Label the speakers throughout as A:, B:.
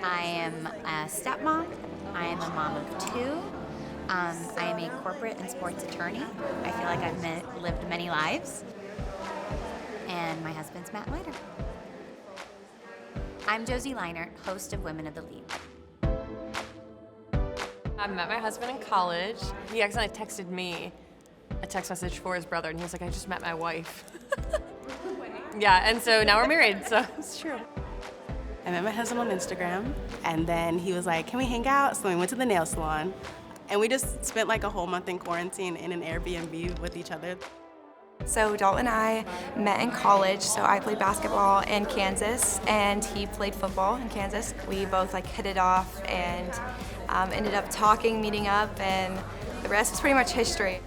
A: I am a stepmom. I am a mom of two. I am a corporate and sports attorney. I feel like I've lived many lives. And my husband's Matt Leinart. I'm Josie Leinart, host of Women of the League.
B: I met my husband in college. He accidentally texted me a text message for his brother, and he was like, I just met my wife. Yeah, and so now we're married, so it's true.
C: I met my husband on Instagram, and then he was like, can we hang out? So we went to the nail salon, and we just spent like a whole month in quarantine in an Airbnb with each other.
D: So Dalton and I met in college, so I played basketball in Kansas, and he played football in Kansas. We both hit it off and ended up talking, meeting up, and the rest is pretty much history.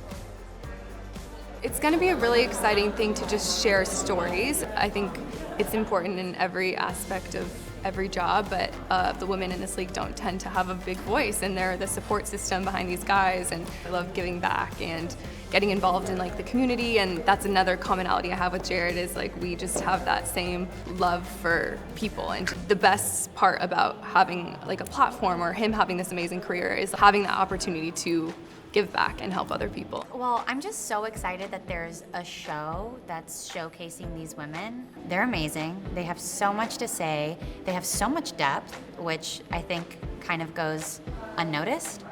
E: It's going to be a really exciting thing to just share stories. I think it's important in every aspect of every job, but the women in this league don't tend to have a big voice, and they're the support system behind these guys, and I love giving back and getting involved in the community, and that's another commonality I have with Jared is we just have that same love for people. And the best part about having a platform or him having this amazing career is having that opportunity to give back and help other people.
A: Well, I'm just so excited that there's a show that's showcasing these women. They're amazing. They have so much to say. They have so much depth, which I think kind of goes unnoticed.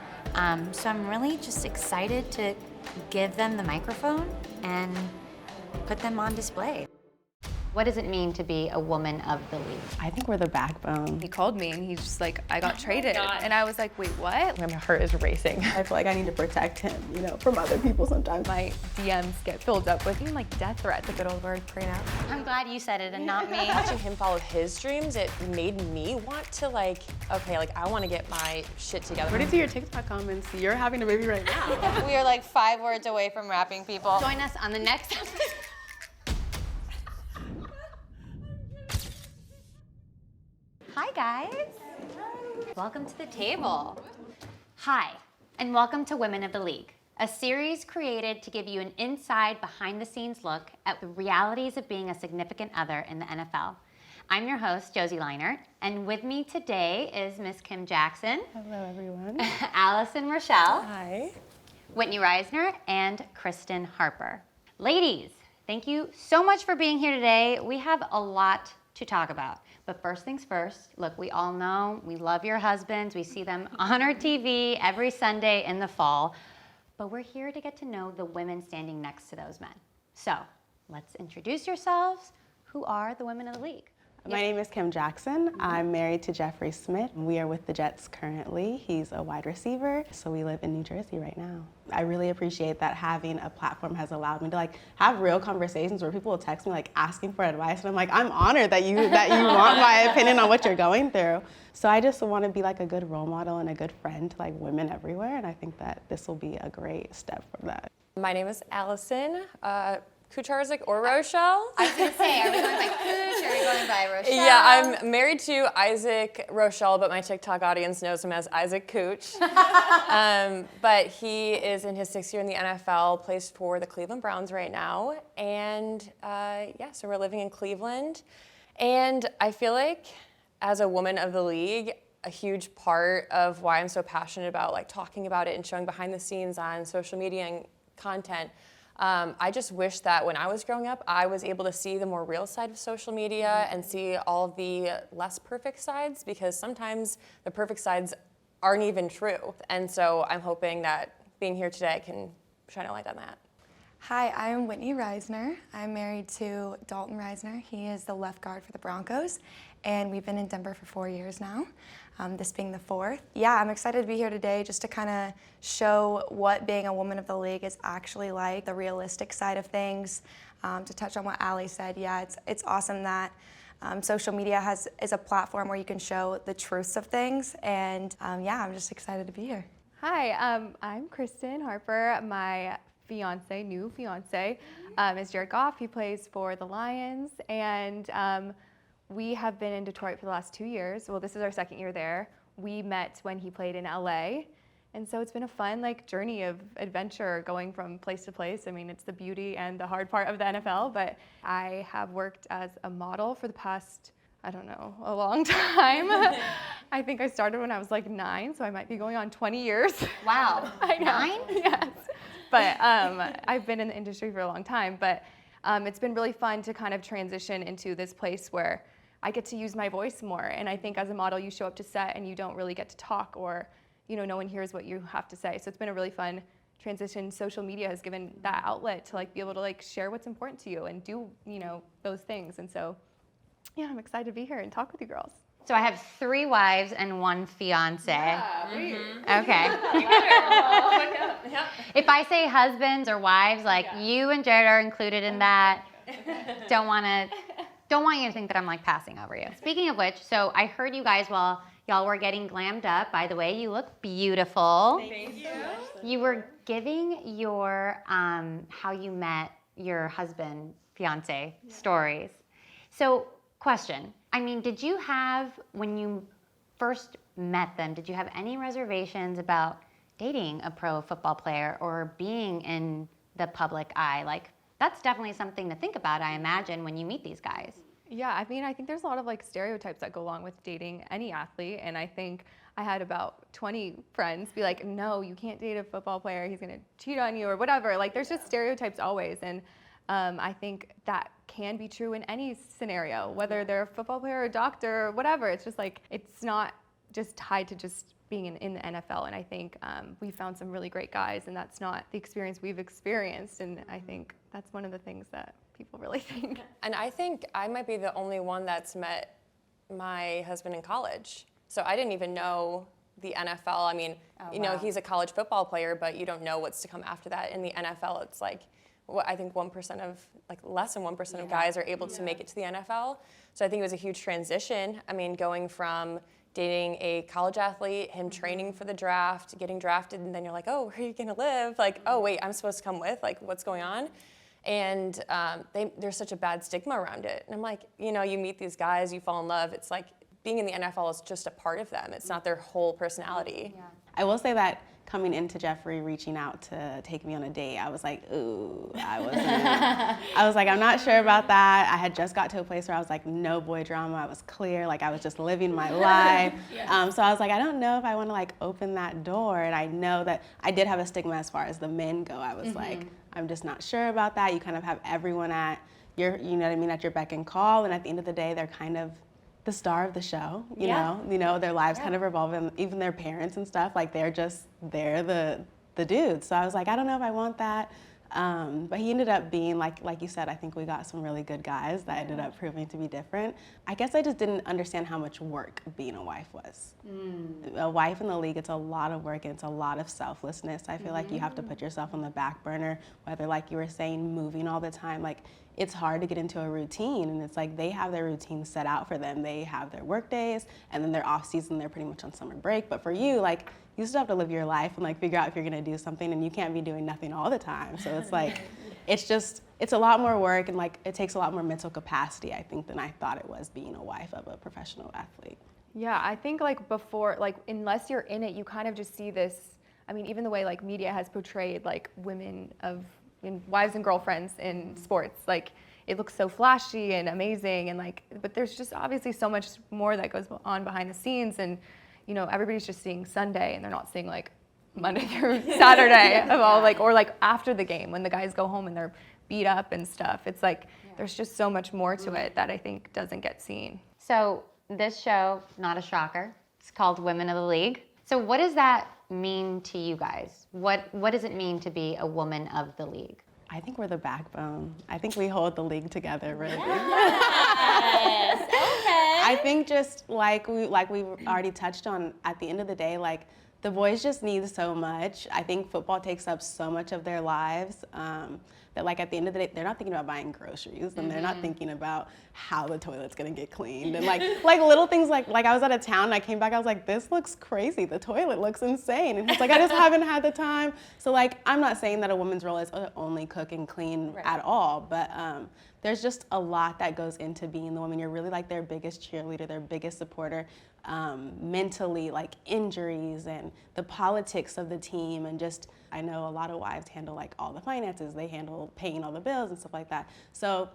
A: So I'm really just excited to give them the microphone and put them on display. What does it mean to be a woman of the league?
C: I think we're the backbone.
E: He called me and he's just I got traded. And I was like, wait, what?
B: My heart is racing.
C: I feel like I need to protect him, from other people sometimes.
E: My DMs get filled up with even death threats, a good old word, prenup.
A: I'm glad you said it and not me.
B: Watching him follow his dreams, it made me want to I want to get my shit together.
C: What if your TikTok comments, you're having a baby right now?
A: We are 5 words away from wrapping people. Join us on the next episode. Hi guys. Welcome to the table. Hi, and welcome to Women of the League, a series created to give you an inside behind-the-scenes look at the realities of being a significant other in the NFL. I'm your host, Josie Leinart, and with me today is Miss Kim Jackson.
C: Hello, everyone.
A: Allison Rochell.
B: Hi.
A: Whitney Risner, and Christen Harper. Ladies, thank you so much for being here today. We have a lot to talk about. But first things first, look, we all know we love your husbands. We see them on our TV every Sunday in the fall. But we're here to get to know the women standing next to those men. So let's introduce yourselves. Who are the women of the league?
C: My name is Kim Jackson. I'm married to 𝘬𝑆 Smith. We are with the Jets currently. He's a wide receiver, so we live in New Jersey right now. I really appreciate that having a platform has allowed me to have real conversations where people will text me asking for advice, and I'm honored that you want my opinion on what you're going through. So I just want to be a good role model and a good friend to women everywhere, and I think that this will be a great step for that.
B: My name is Allison. 𝘞𝐿𝐴 or Rochell.
A: I was going to say, are we going by Cooch or are we going by Rochell?
B: Yeah, I'm married to 𝘬𝐿𝐴 Rochell, but my TikTok audience knows him as 𝘬𝐿𝐴. But he is in his 6th year in the NFL, plays for the Cleveland Browns right now. And so we're living in Cleveland. And I feel like as a woman of the league, a huge part of why I'm so passionate about talking about it and showing behind the scenes on social media and content. I just wish that when I was growing up, I was able to see the more real side of social media and see all the less perfect sides, because sometimes the perfect sides aren't even true. And so I'm hoping that being here today can shine a light on that.
D: Hi, I'm Whitney Risner. I'm married to Dalton Risner. He is the left guard for the Broncos, and we've been in Denver for 4 years now, this being the 4th. Yeah, I'm excited to be here today just to kind of show what being a woman of the league is actually like, the realistic side of things. To touch on what Allie said, yeah, it's awesome that social media is a platform where you can show the truths of things, and yeah, I'm just excited to be here.
E: Hi, I'm Christen Harper. My new fiance, is Jared Goff. He plays for the Lions, and we have been in Detroit for the last 2 years. Well, this is our 2nd year there. We met when he played in LA, and so it's been a fun journey of adventure going from place to place. I mean, it's the beauty and the hard part of the NFL, but I have worked as a model for the past, I don't know, a long time. I think I started when I was like 9, so I might be going on 20 years.
A: Wow.
E: I know.
A: 9?
E: Yes. But I've been in the industry for a long time, but it's been really fun to kind of transition into this place where I get to use my voice more. And I think as a model, you show up to set and you don't really get to talk, or no one hears what you have to say. So it's been a really fun transition. Social media has given that outlet to like be able to like share what's important to you and do those things. And so yeah, I'm excited to be here and talk with you girls.
A: So I have 3 wives and 1 fiance.
E: Yeah,
A: Okay. If I say husbands or wives, like you and Jared are included in that. Don't want you to think that I'm like passing over you. Speaking of which, so I heard you guys while y'all were getting glammed up. By the way, you look beautiful.
B: Thank you.
A: You were giving your how you met your husband, fiance stories. So question, I mean, did you have, when you first met them, did you have any reservations about dating a pro football player or being in the public eye? Like, that's definitely something to think about, I imagine, when you meet these guys.
E: Yeah, I mean, I think there's a lot of like stereotypes that go along with dating any athlete, and I think I had about 20 friends be like, no, you can't date a football player, he's gonna cheat on you or whatever. Like, there's just stereotypes always, and I think that can be true in any scenario, whether they're a football player or a doctor or whatever. It's just like, it's not just tied to just being in the NFL, and I think we found some really great guys, and that's not the experience we've experienced, and I think that's one of the things that people really think.
B: And I think I might be the only one that's met my husband in college. So I didn't even know the NFL. I mean, he's a college football player, but you don't know what's to come after that. In the NFL, it's like, I think 1% of, like less than 1% of guys are able to make it to the NFL. So I think it was a huge transition. I mean, going from dating a college athlete, him training for the draft, getting drafted, and then you're like, oh, where are you gonna live? Like, oh wait, I'm supposed to come with, like, what's going on? And there's such a bad stigma around it. And I'm like, you meet these guys, you fall in love. It's like being in the NFL is just a part of them. It's not their whole personality.
C: Yeah. I will say that coming into Jeffrey reaching out to take me on a date, I was like, ooh, I was like, I'm not sure about that. I had just got to a place where I was like, no boy drama. I was clear, like I was just living my life. So I was like, I don't know if I want to like open that door. And I know that I did have a stigma as far as the men go. I was like, I'm just not sure about that. You kind of have everyone at your, at your beck and call. And at the end of the day, they're kind of the star of the show, you know, their lives kind of revolve, and even their parents and stuff, like they're the dudes. So I was like, I don't know if I want that. But he ended up being, like you said, I think we got some really good guys that ended up proving to be different. I guess I just didn't understand how much work being a wife was. A wife in the league, it's a lot of work and it's a lot of selflessness. I feel like you have to put yourself on the back burner, whether, like you were saying, moving all the time. Like, it's hard to get into a routine, and it's like they have their routine set out for them. They have their work days, and then their off season, they're pretty much on summer break. But for you, like, you still have to live your life and like figure out if you're gonna do something, and you can't be doing nothing all the time. So it's like, it's a lot more work, and like it takes a lot more mental capacity, I think, than I thought it was being a wife of a professional athlete.
E: Yeah, I think like before, like unless you're in it, you kind of just see this, I mean, even the way like media has portrayed like women wives and girlfriends in sports, like it looks so flashy and amazing, and like, but there's just obviously so much more that goes on behind the scenes, and everybody's just seeing Sunday and they're not seeing like Monday through Saturday of all, like, or like after the game when the guys go home and they're beat up and stuff. It's like there's just so much more to it that I think doesn't get seen.
A: So this show, not a shocker, it's called Women of the League. So what does that mean to you guys? What does it mean to be a woman of the league?
C: I think we're the backbone. I think we hold the league together, really.
A: Yes. Okay.
C: I think just like we already touched on, at the end of the day, like the boys just need so much. I think football takes up so much of their lives that, like, at the end of the day, they're not thinking about buying groceries, and they're not thinking about how the toilet's gonna get cleaned, and like little things like I was out of town and I came back, I was like, this looks crazy. The toilet looks insane, and he's like, I just haven't had the time. So like, I'm not saying that a woman's role is only cook and clean at all, but there's just a lot that goes into being the woman. You're really like their biggest cheerleader, their biggest supporter. Mentally, like injuries and the politics of the team, and just, I know a lot of wives handle like all the finances, they handle paying all the bills and stuff like that. So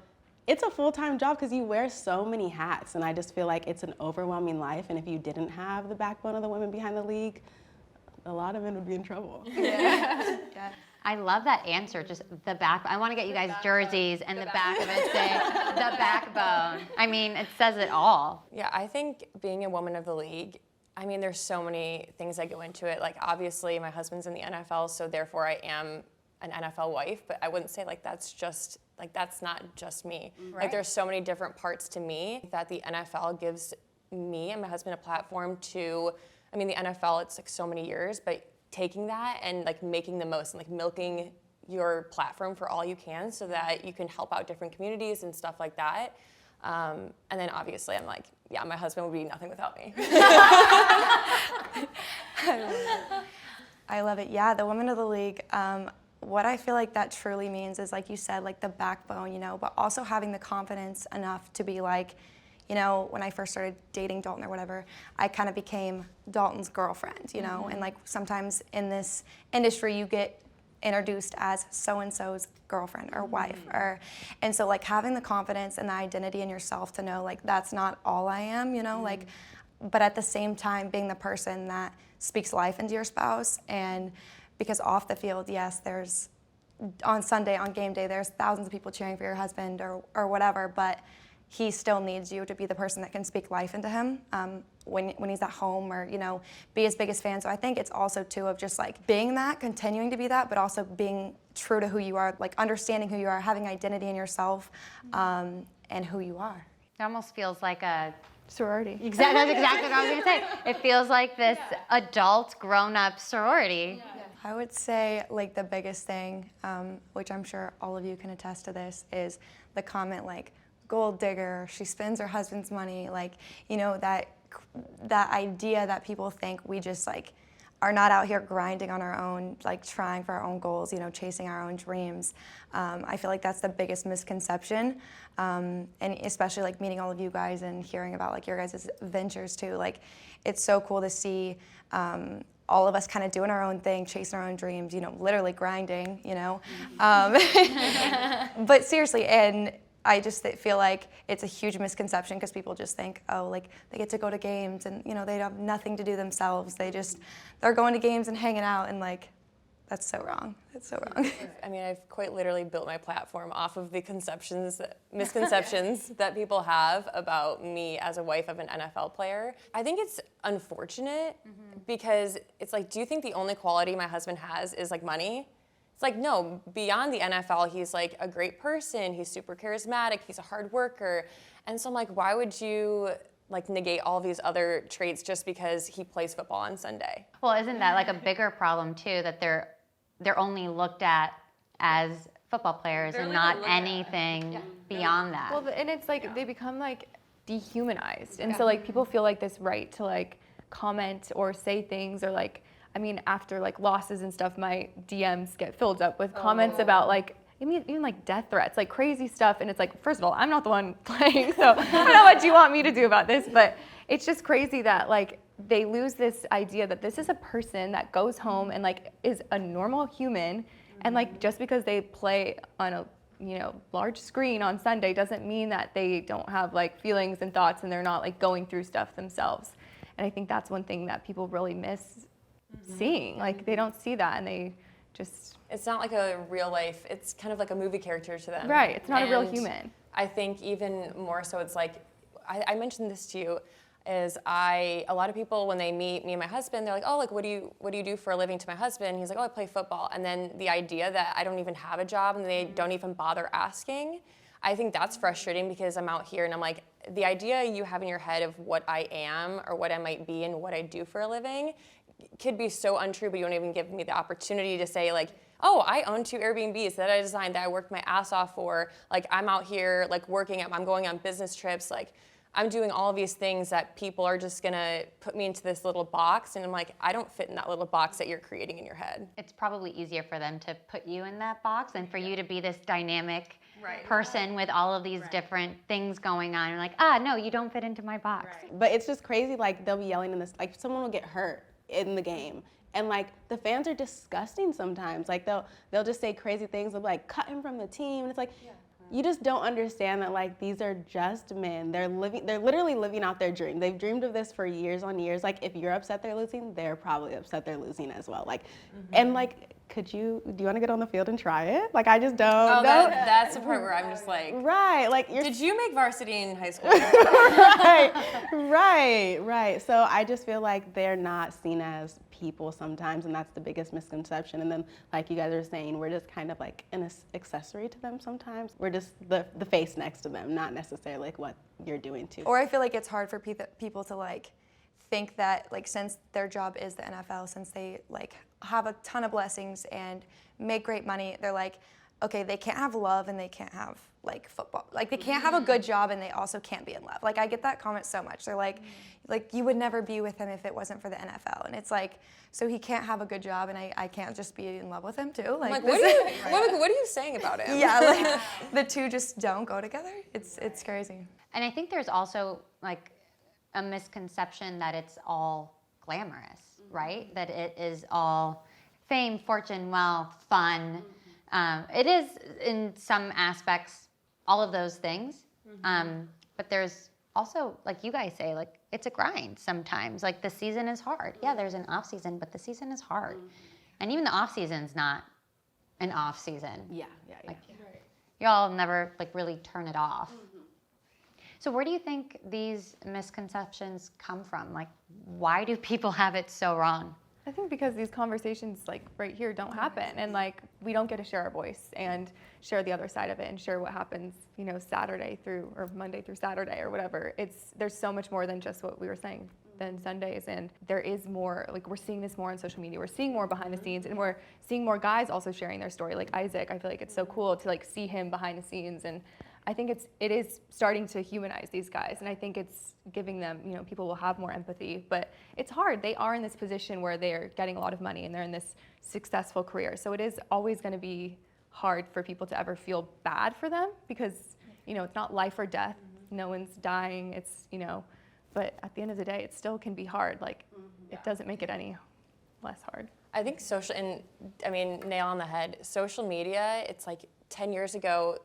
C: it's a full-time job because you wear so many hats, and I just feel like it's an overwhelming life, and if you didn't have the backbone of the women behind the league, a lot of men would be in trouble.
D: Yeah.
A: I love that answer, just the back. I want to get you guys jerseys and the back of it say the backbone. I mean, it says it all.
B: Yeah, I think being a woman of the league, I mean, there's so many things that go into it. Like, obviously, my husband's in the NFL, so therefore I am an NFL wife, but I wouldn't say like that's not just me.
A: Right.
B: Like, there's so many different parts to me that the NFL gives me and my husband a platform to, I mean, the NFL, it's like so many years, but taking that and like making the most and like milking your platform for all you can so that you can help out different communities and stuff like that. And then obviously I'm like, yeah, my husband would be nothing without me.
D: I love it. Yeah, the women of the league. What I feel like that truly means is, like you said, like the backbone, you know, but also having the confidence enough to be like, you know, when I first started dating Dalton or whatever, I kind of became Dalton's girlfriend, you know, and like sometimes in this industry you get introduced as so-and-so's girlfriend or wife, and so like having the confidence and the identity in yourself to know like that's not all I am, you know, like, but at the same time being the person that speaks life into your spouse. And because off the field, yes, there's on Sunday, on game day, there's thousands of people cheering for your husband or whatever, but he still needs you to be the person that can speak life into him when he's at home, or, you know, be his biggest fan. So I think it's also too of just like being that, continuing to be that, but also being true to who you are, like understanding who you are, having identity in yourself, and who you are.
A: It almost feels like a
E: Sorority.
A: That's exactly what I was going to say. It feels like this adult, grown-up sorority.
D: I would say like the biggest thing, which I'm sure all of you can attest to this, is the comment like, gold digger, she spends her husband's money, like, you know, that idea that people think we just like are not out here grinding on our own, like trying for our own goals, you know, chasing our own dreams. I feel like that's the biggest misconception, and especially like meeting all of you guys and hearing about like your guys' ventures too. Like, it's so cool to see all of us kind of doing our own thing, chasing our own dreams, you know, literally grinding, you know. But seriously, and I just feel like it's a huge misconception because people just think, oh, like they get to go to games and, you know, they have nothing to do themselves. They're going to games and hanging out, and like, that's so wrong. It's so wrong.
B: I mean, I've quite literally built my platform off of the misconceptions that people have about me as a wife of an NFL player. I think it's unfortunate because it's like, do you think the only quality my husband has is like money? It's like, no, beyond the NFL, he's like a great person, he's super charismatic, he's a hard worker. And so I'm like, why would you like negate all these other traits just because he plays football on Sunday?
A: Well, isn't that like a bigger problem too, that they're only looked at as football players and not anything beyond that?
E: Well, and it's like they become like dehumanized. And so like people feel like this right to like comment or say things, or like, I mean, after like losses and stuff, my DMs get filled up with comments about like, even like death threats, like crazy stuff. And it's like, first of all, I'm not the one playing, so I don't know what you want me to do about this, but it's just crazy that like they lose this idea that this is a person that goes home and like is a normal human, and like just because they play on a, you know, large screen on Sunday doesn't mean that they don't have like feelings and thoughts and they're not like going through stuff themselves. And I think that's one thing that people really miss seeing. Like they don't see that, and they just...
B: It's not like a real life, it's kind of like a movie character to them.
E: Right, it's not a real human.
B: I think even more so, it's like, I mentioned this to you, is a lot of people when they meet me and my husband, they're like, oh, like what do you do for a living to my husband? He's like, oh, I play football. And then the idea that I don't even have a job and they don't even bother asking, I think that's frustrating because I'm out here and I'm like, the idea you have in your head of what I am or what I might be and what I do for a living could be so untrue, but you don't even give me the opportunity to say like, oh, I own 2 Airbnbs that I designed, that I worked my ass off for. Like I'm out here like working, I'm going on business trips, like I'm doing all of these things that people are just gonna put me into this little box, and I'm like, I don't fit in that little box that you're creating in your head.
A: It's probably easier for them to put you in that box than for you to be this dynamic person with all of these different things going on. You're like, no, you don't fit into my box.
C: But it's just crazy, like they'll be yelling in this, like someone will get hurt in the game. And like the fans are disgusting sometimes. Like they'll just say crazy things. They'll be like, cut him from the team. And it's like, you just don't understand that like these are just men. They're literally living out their dream. They've dreamed of this for years on years. Like if you're upset they're losing, they're probably upset they're losing as well. Like, and like, do you want to get on the field and try it? Like I just don't.
B: Oh, that's the part where I'm just like,
C: right, like
B: did you make varsity in high school?
C: right. So I just feel like they're not seen as people sometimes, and that's the biggest misconception. And then, like you guys are saying, we're just kind of like an accessory to them sometimes. We're just the face next to them, not necessarily like what you're doing too.
D: Or I feel like it's hard for people to like think that like since their job is the NFL, since they like have a ton of blessings and make great money, they're like, okay, they can't have love and they can't have like football. Like they can't have a good job and they also can't be in love. Like I get that comment so much. They're like you would never be with him if it wasn't for the NFL. And it's like, so he can't have a good job and I can't just be in love with him too. Like
B: what are you saying about him?
D: Yeah, like the two just don't go together. It's crazy.
A: And I think there's also like a misconception that it's all glamorous, right? That it is all fame, fortune, wealth, fun. It is in some aspects all of those things, but there's also, like you guys say, like it's a grind sometimes. Like the season is hard. Yeah, there's an off season, but the season is hard, and even the off season's not an off season.
C: Yeah.
A: Like, y'all never like really turn it off. So where do you think these misconceptions come from? Like, why do people have it so wrong?
E: I think because these conversations like right here don't happen, and like we don't get to share our voice and share the other side of it and share what happens, you know, Saturday through or Monday through Saturday or whatever. There's so much more than just what we were saying than Sundays, and there is more. Like we're seeing this more on social media. We're seeing more behind the scenes, and we're seeing more guys also sharing their story. Like 𝘲𝐸𝐴𝐸, I feel like it's so cool to like see him behind the scenes, and I think it is starting to humanize these guys, and I think it's giving them, you know, people will have more empathy, but it's hard. They are in this position where they're getting a lot of money and they're in this successful career. So it is always going to be hard for people to ever feel bad for them because, you know, it's not life or death. No one's dying. It's, you know, but at the end of the day, it still can be hard. Like it doesn't make it any less hard.
B: I think nail on the head. Social media, it's like 10 years ago,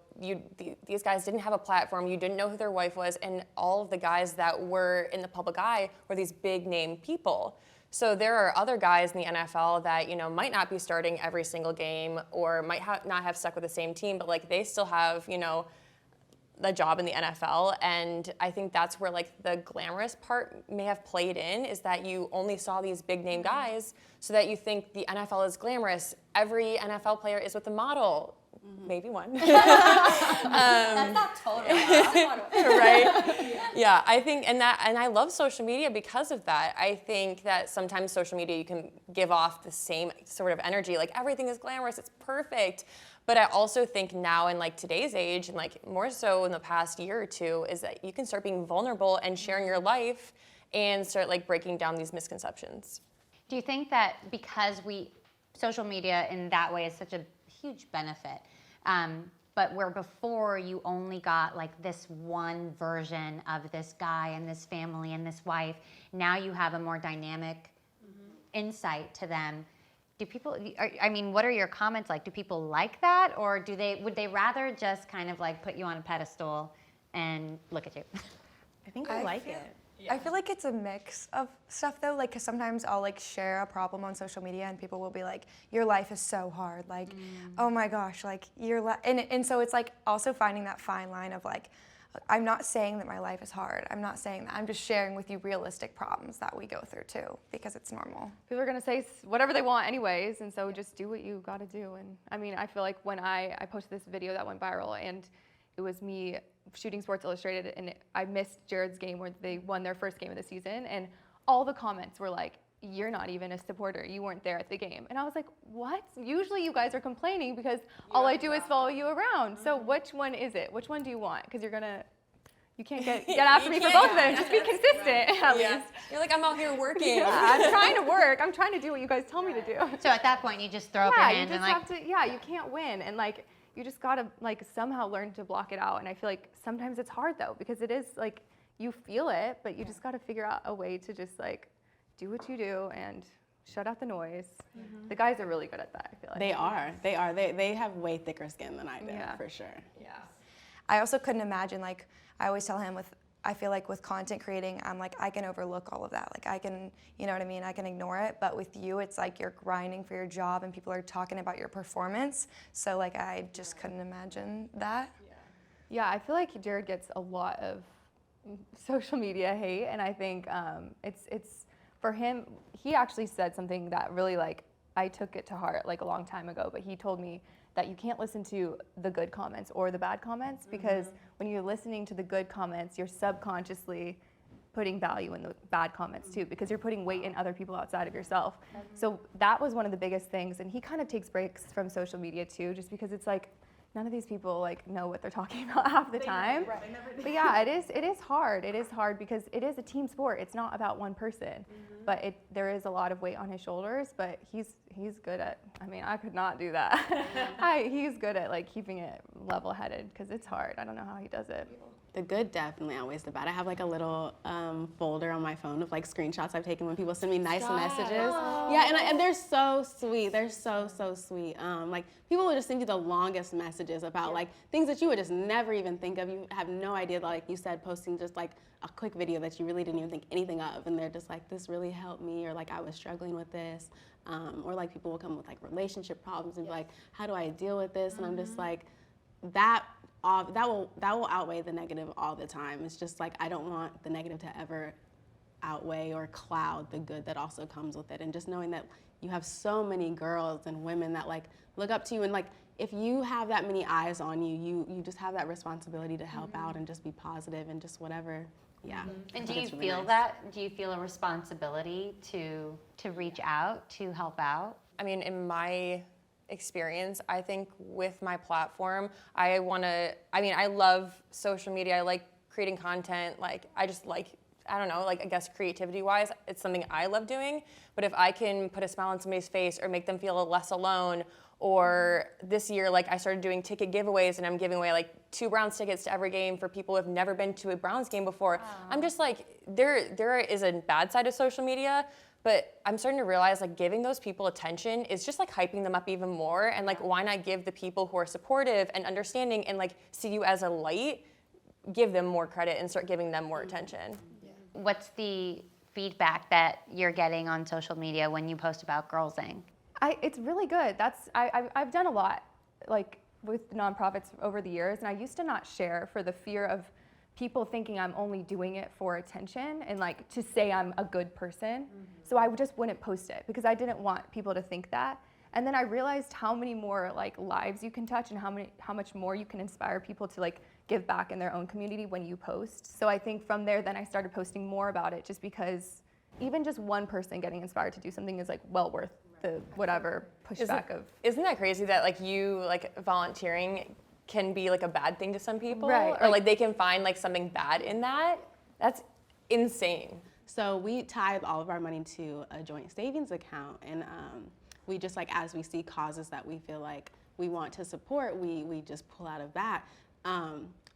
B: these guys didn't have a platform. You didn't know who their wife was, and all of the guys that were in the public eye were these big name people. So there are other guys in the NFL that, you know, might not be starting every single game or might not have stuck with the same team, but like they still have, you know, the job in the NFL. And I think that's where like the glamorous part may have played in, is that you only saw these big name guys so that you think the NFL is glamorous. Every NFL player is with a model. Maybe one.
A: That's not totally
B: right? Yeah, I think, and I love social media because of that. I think that sometimes social media, you can give off the same sort of energy, like everything is glamorous, it's perfect. But I also think now in like today's age, and like more so in the past year or two, is that you can start being vulnerable and sharing your life and start like breaking down these misconceptions.
A: Do you think that because social media in that way is such a huge benefit, but where before you only got like this one version of this guy and this family and this wife, now you have a more dynamic insight to them. Do people, I mean, what are your comments like? Do people like that, or would they rather just kind of like put you on a pedestal and look at you?
C: I think I like it.
D: I feel like it's a mix of stuff though, like, cause sometimes I'll like share a problem on social media and people will be like, your life is so hard, like, oh my gosh, like and so it's like also finding that fine line of like, I'm not saying that my life is hard, I'm not saying that, I'm just sharing with you realistic problems that we go through too, because it's normal.
E: People are gonna say whatever they want anyways, and so just do what you gotta do. And I mean, I feel like when I posted this video that went viral, and it was me shooting Sports Illustrated, and I missed Jared's game where they won their first game of the season, and all the comments were like, you're not even a supporter, you weren't there at the game. And I was like, what? Usually you guys are complaining because all I do is follow you around. So which one is it? Which one do you want? Because you can't get after me for both of them. Just be consistent at least.
B: You're like, I'm out here working.
E: Yeah, I'm trying to work. I'm trying to do what you guys tell me to do.
A: So at that point, you just throw up your hand and like,
E: you can't win. And like, you just gotta like somehow learn to block it out. And I feel like sometimes it's hard though, because it is like, you feel it, but you just gotta figure out a way to just like, do what you do and shut out the noise. The guys are really good at that, I feel like.
C: They are. They have way thicker skin than I do, for sure.
B: Yeah.
D: I also couldn't imagine, like, I always tell him I feel like with content creating, I'm like, I can overlook all of that. Like I can, you know what I mean? I can ignore it. But with you, it's like you're grinding for your job and people are talking about your performance. So like, I just couldn't imagine that.
E: Yeah, I feel like Jared gets a lot of social media hate, and I think it's for him. He actually said something that really, like, I took it to heart like a long time ago. But he told me that you can't listen to the good comments or the bad comments, because when you're listening to the good comments, you're subconsciously putting value in the bad comments too, because you're putting weight in other people outside of yourself. So that was one of the biggest things, and he kind of takes breaks from social media too, just because it's like none of these people like know what they're talking about half the time. But yeah, it is hard. It is hard because it is a team sport. It's not about one person. But there is a lot of weight on his shoulders, but he's good at, I mean, I could not do that. He's good at like keeping it level-headed, because it's hard. I don't know how he does it.
C: The good definitely outweighs the bad. I have like a little folder on my phone of like screenshots I've taken when people send me nice messages. Yeah, and they're so sweet. They're so sweet. Like people will just send you the longest messages about like things that you would just never even think of. You have no idea, like you said, posting just like a quick video that you really didn't even think anything of, and they're just like, this really helped me, or like I was struggling with this, or like people will come with like relationship problems and be like, how do I deal with this? And I'm just like, that will outweigh the negative all the time. It's just like, I don't want the negative to ever outweigh or cloud the good that also comes with it. And just knowing that you have so many girls and women that like look up to you, and like if you have that many eyes on you, you just have that responsibility to help out and just be positive and just whatever. Yeah.
A: And do you feel that? Do you feel a responsibility to reach out, to help out?
B: I mean, in my experience, I think with my platform, I love social media. I like creating content. Like, I just like, I don't know, like, I guess creativity-wise, it's something I love doing. But if I can put a smile on somebody's face or make them feel less alone, or this year, like, I started doing ticket giveaways, and I'm giving away like 2 Browns tickets to every game for people who have never been to a Browns game before. I'm just like, there is a bad side of social media, but I'm starting to realize like giving those people attention is just like hyping them up even more. And like, why not give the people who are supportive and understanding and like see you as a light, give them more credit and start giving them more attention.
A: What's the feedback that you're getting on social media when you post about �girlsing?
E: It's really good. I've done a lot like with nonprofits over the years, and I used to not share for the fear of people thinking I'm only doing it for attention and like to say I'm a good person. So I just wouldn't post it because I didn't want people to think that. And then I realized how many more like lives you can touch and how much more you can inspire people to like give back in their own community when you post. So I think from there, then I started posting more about it, just because even just one person getting inspired to do something is like well worth the whatever pushback of.
B: Isn't that crazy that like you like volunteering can be like a bad thing to some people?
E: Right.
B: Or like they can find like something bad in that? That's insane.
C: So we tithe all of our money to a joint savings account, and we just like, as we see causes that we feel like we want to support, we just pull out of that.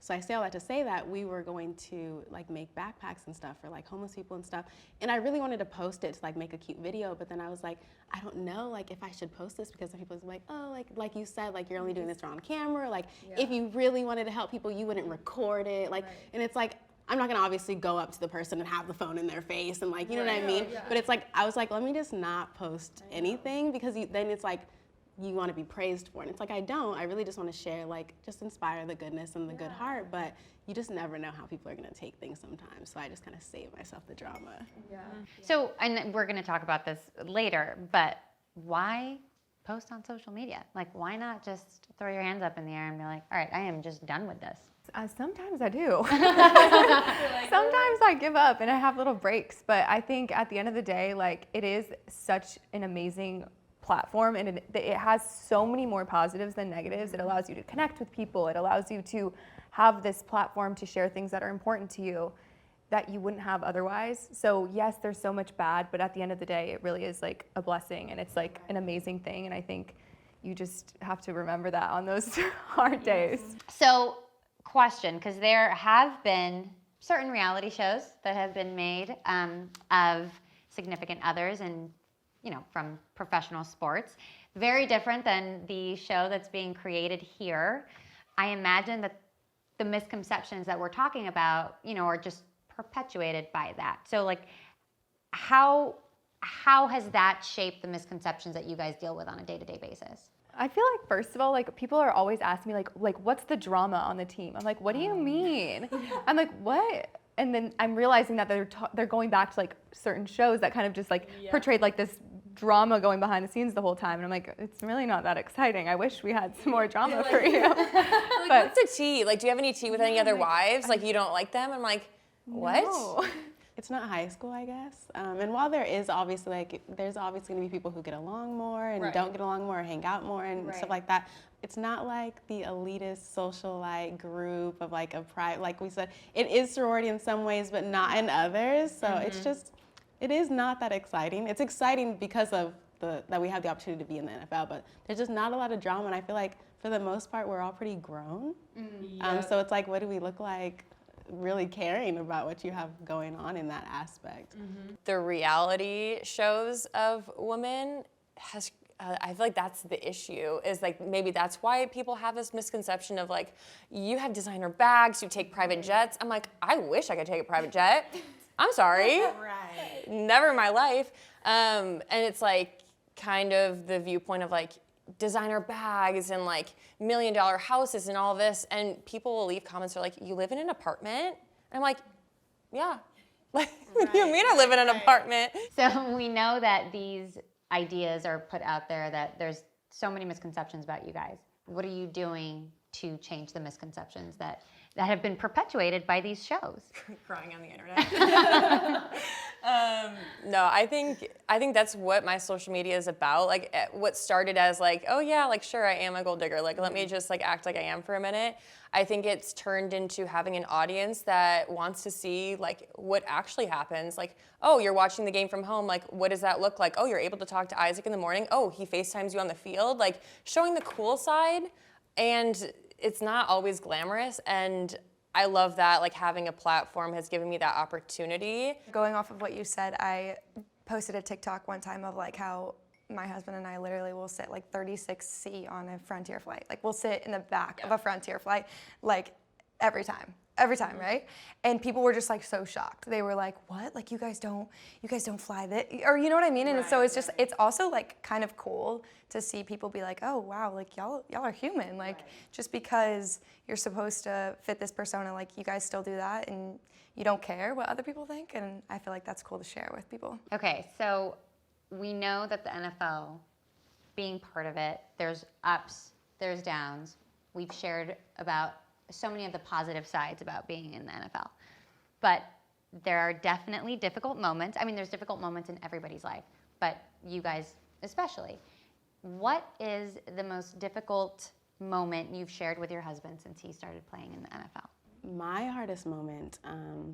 C: So I say all that to say that we were going to like make backpacks and stuff for like homeless people and stuff. And I really wanted to post it to like make a cute video, but then I was like, I don't know like if I should post this, because some people are like, oh, like you said, like you're only doing this on camera. Like if you really wanted to help people, you wouldn't record it. Like, and it's like, I'm not gonna obviously go up to the person and have the phone in their face and like, you know what I mean? But it's like, I was like, let me just not post anything, because then it's like, you want to be praised for it. And it's like, I really just want to share, like, just inspire the goodness and the good heart, but you just never know how people are going to take things sometimes. So I just kind of save myself the drama.
E: Yeah.
A: So, and we're going to talk about this later, but why post on social media? Like, why not just throw your hands up in the air and be like, all right, I am just done with this?
E: Sometimes I do. Sometimes I give up and I have little breaks, but I think at the end of the day, like, it is such an amazing platform, and it has so many more positives than negatives. It allows you to connect with people. It allows you to have this platform to share things that are important to you that you wouldn't have otherwise. So yes, there's so much bad, but at the end of the day, it really is like a blessing, and it's like an amazing thing. And I think you just have to remember that on those hard days.
A: So, question, because there have been certain reality shows that have been made of significant others and, you know, from professional sports. Very different than the show that's being created here. I imagine that the misconceptions that we're talking about, you know, are just perpetuated by that. So like, how has that shaped the misconceptions that you guys deal with on a day-to-day basis?
E: I feel like, first of all, like, people are always asking me, like, what's the drama on the team? I'm like, what do you mean? I'm like, what? And then I'm realizing that they're going back to like certain shows that kind of just like portrayed like this drama going behind the scenes the whole time. And I'm like, it's really not that exciting. I wish we had some more drama for you.
B: Like, what's the tea? Like, do you have any tea with any other wives? Like, you don't like them? I'm like, what?
E: No.
C: It's not high school, I guess. And while there is obviously there's obviously gonna be people who get along more and don't get along more, or hang out more and stuff like that. It's not like the elitist socialite group of like a private, like we said, it is sorority in some ways, but not in others. So it's just, it is not that exciting. It's exciting because of that we have the opportunity to be in the NFL, but there's just not a lot of drama. And I feel like for the most part, we're all pretty grown. So it's like, what do we look like really caring about what you have going on in that aspect?
B: The reality shows of women has, I feel like that's the issue, is like maybe that's why people have this misconception of like, you have designer bags, you take private jets. I'm like, I wish I could take a private jet. I'm sorry. Never in my life. And it's like kind of the viewpoint of like designer bags and like $1 million houses and all this, and people will leave comments that are like, you live in an apartment? And I'm like, yeah. Like, what do you mean I live in an apartment?
A: So we know that these ideas are put out there, that there's so many misconceptions about you guys. What are you doing to change the misconceptions that have been perpetuated by these shows?
B: Crying on the internet. No, I think that's what my social media is about. Like, what started as like, oh yeah, like sure, I am a gold digger. Like, let me just like act like I am for a minute. I think it's turned into having an audience that wants to see like what actually happens. Like, oh, you're watching the game from home. Like, what does that look like? Oh, you're able to talk to Isaac in the morning. Oh, he FaceTimes you on the field. Like, showing the cool side. And it's not always glamorous. And I love that, like, having a platform has given me that opportunity.
D: Going off of what you said, I posted a TikTok one time of like how my husband and I literally will sit like 36C on a Frontier flight. Like, we'll sit in the back of a Frontier flight, like every time, right? And people were just like so shocked. They were like, what? Like, you guys don't fly this, or you know what I mean? And so it's just, it's also like kind of cool to see people be like, oh wow, like y'all are human. Like, just because you're supposed to fit this persona, like you guys still do that and you don't care what other people think. And I feel like that's cool to share with people.
A: Okay, so we know that the NFL, being part of it, there's ups, there's downs. We've shared about so many of the positive sides about being in the NFL. But there are definitely difficult moments. I mean, there's difficult moments in everybody's life, but you guys especially. What is the most difficult moment you've shared with your husband since he started playing in the NFL?
C: My hardest moment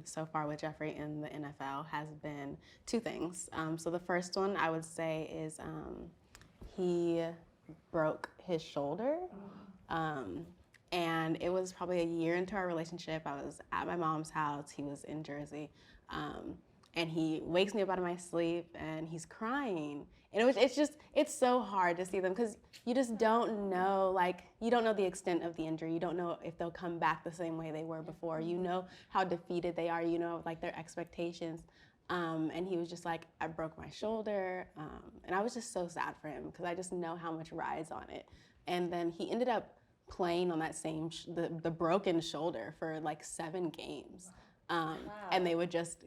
C: so far with Jeffrey in the NFL has been two things. So the first one I would say is he broke his shoulder. And it was probably a year into our relationship. I was at my mom's house. He was in Jersey. And he wakes me up out of my sleep and he's crying. And it's so hard to see them because you just don't know, like, you don't know the extent of the injury. You don't know if they'll come back the same way they were before. You know how defeated they are. You know, like, their expectations. And he was just like, I broke my shoulder. And I was just so sad for him because I just know how much rides on it. And then he ended up playing on that same, the broken shoulder for like 7 games. And they would just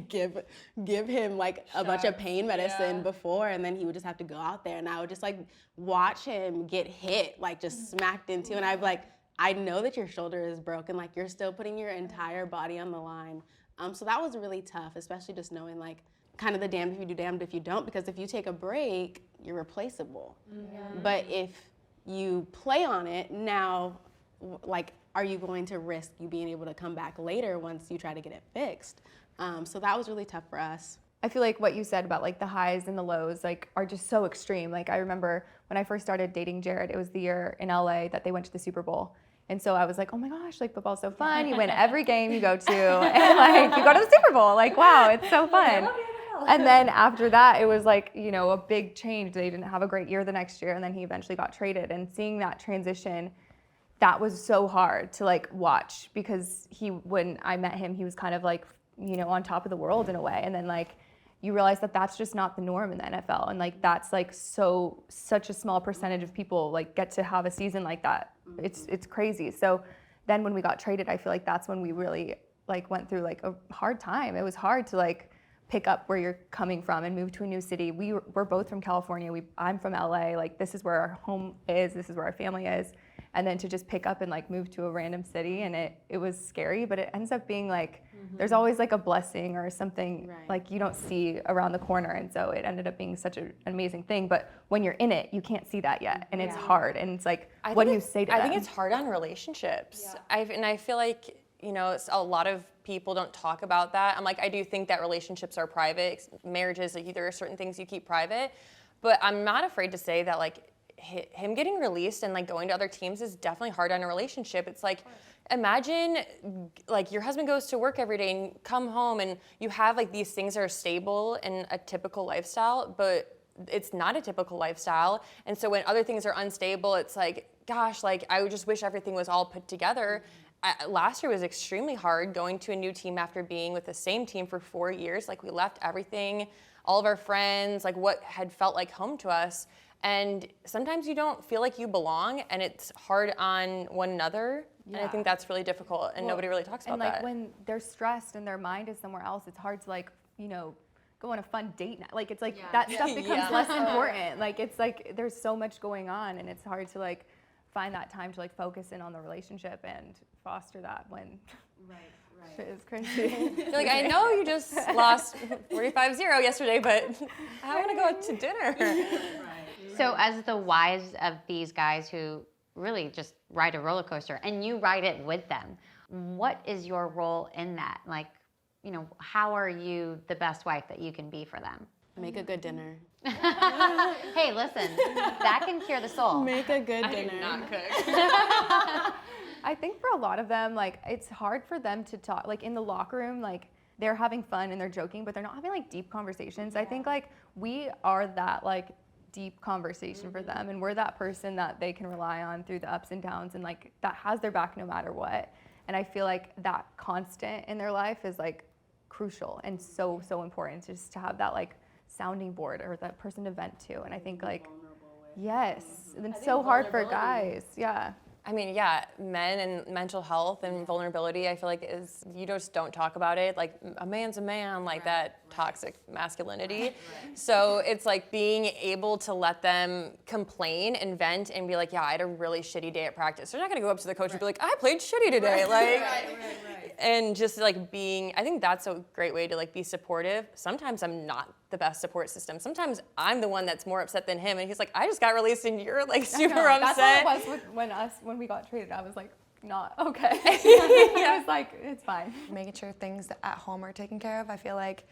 C: give him like a bunch of pain medicine before, and then he would just have to go out there, and I would just like watch him get hit, like just smacked into, and I'd be like, I know that your shoulder is broken, like you're still putting your entire body on the line. So that was really tough, especially just knowing like kind of the damned if you do, damned if you don't, because if you take a break, you're replaceable. But if you play on it, now, like, are you going to risk you being able to come back later once you try to get it fixed? So that was really tough for us.
E: I feel like what you said about like the highs and the lows like are just so extreme. Like, I remember when I first started dating Jared, it was the year in LA that they went to the Super Bowl. And so I was like, oh my gosh, like football's so fun. You win every game you go to, and like you go to the Super Bowl. Like, wow, it's so fun. And then after that, it was like, you know, a big change. They didn't have a great year the next year, and then he eventually got traded. And seeing that transition that was so hard to like watch because when I met him, he was kind of like, you know, on top of the world in a way. And then like, you realize that that's just not the norm in the NFL. And like, that's like such a small percentage of people like get to have a season like that. It's crazy. So then when we got traded, I feel like that's when we really like went through like a hard time. It was hard to like pick up where you're coming from and move to a new city. We're both from California. I'm from LA. Like this is where our home is. This is where our family is. And then to just pick up and like move to a random city, and it was scary, but it ends up being like, there's always like a blessing or something like you don't see around the corner. And so it ended up being such an amazing thing. But when you're in it, you can't see that yet. And it's hard. And it's like, what do you say to them?
B: I think it's hard on relationships. And I feel like, you know, a lot of people don't talk about that. I'm like, I do think that relationships are private. Marriages, like there are certain things you keep private. But I'm not afraid to say that like him getting released and like going to other teams is definitely hard on a relationship. It's like, imagine like your husband goes to work every day and come home and you have like these things that are stable in a typical lifestyle, but it's not a typical lifestyle. And so when other things are unstable, it's like, gosh, like I would just wish everything was all put together. Last year was extremely hard going to a new team after being with the same team for 4 years. Like we left everything, all of our friends, like what had felt like home to us. And sometimes you don't feel like you belong, and it's hard on one another. And I think that's really difficult, and nobody really talks about that.
E: And like when they're stressed and their mind is somewhere else, it's hard to like, you know, go on a fun date night. Like it's like that stuff becomes less important. Like it's like there's so much going on, and it's hard to like find that time to like focus in on the relationship and foster that when shit is crazy.
B: You're like, I know you just lost 45-0 yesterday, but I want to go out to dinner.
A: So as the wives of these guys who really just ride a roller coaster, and you ride it with them, what is your role in that? Like, you know, how are you the best wife that you can be for them?
C: Make a good dinner.
A: Hey, listen, that can cure the soul.
C: Make a good dinner.
B: I do not cook.
E: I think for a lot of them, like it's hard for them to talk, like in the locker room, like they're having fun and they're joking, but they're not having like deep conversations. I think like we are that like deep conversation for them, and we're that person that they can rely on through the ups and downs, and like that has their back no matter what. And I feel like that constant in their life is like crucial and so important, just to have that like sounding board or that person to vent to. And I think like yes, and it's so hard for guys.
B: I mean, yeah, men and mental health and vulnerability, I feel like you just don't talk about it. Like a man's a man, like that toxic masculinity. So it's like being able to let them complain and vent and be like, yeah, I had a really shitty day at practice. They're not gonna go up to the coach and be like, I played shitty today. And just like I think that's a great way to like be supportive. Sometimes I'm not the best support system. Sometimes I'm the one that's more upset than him, and he's like, I just got released and you're like super upset.
E: That's what it was when we got traded. I was like, not okay. I was like, it's fine.
D: Making sure things at home are taken care of. I feel like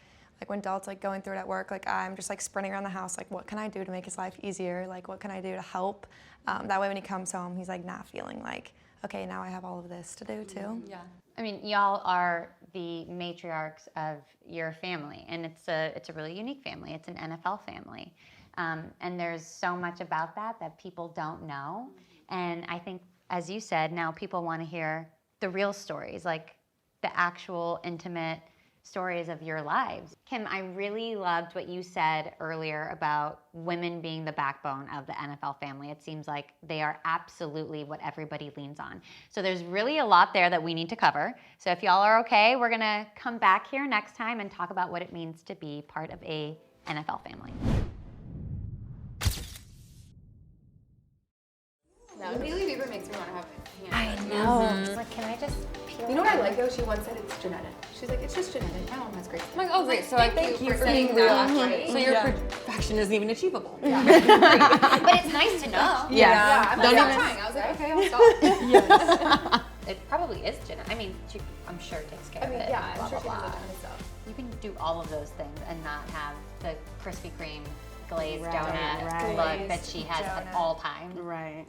D: when Dalt's like going through it at work, like I'm just like sprinting around the house, like what can I do to make his life easier? Like what can I do to help? That way when he comes home, he's like not feeling like, okay, now I have all of this to do too.
A: Yeah. I mean, y'all are the matriarchs of your family, and it's a really unique family. It's an NFL family. And there's so much about that people don't know. And I think, as you said, now people want to hear the real stories, like the actual intimate stories of your lives. Kim, I really loved what you said earlier about women being the backbone of the NFL family. It seems like they are absolutely what everybody leans on. So there's really a lot there that we need to cover. So if y'all are okay, we're gonna come back here next time and talk about what it means to be part of a NFL family.
E: No, Hailey Bieber makes me want to have
D: I know.
A: She's like, can I just peel
E: You know what I like though? She once said it's genetic. She's like, it's just genetic. My mom has great.
B: I'm like, oh great, so I thank you for
E: saying
B: being real.
E: that.
B: So your perfection isn't even achievable.
A: But it's nice to know.
E: I'm like, I'm trying. I was like, okay, I'll stop.
A: It probably is genetic. I mean, I'm sure it takes care of it.
E: Yeah,
A: blah,
E: I'm sure
A: blah,
E: she
A: blah.
E: does a ton of stuff.
A: You can do all of those things and not have the Krispy Kreme glazed
C: Right,
A: donut
C: right.
A: look that she has at
E: Donut.
A: all times.
C: Right.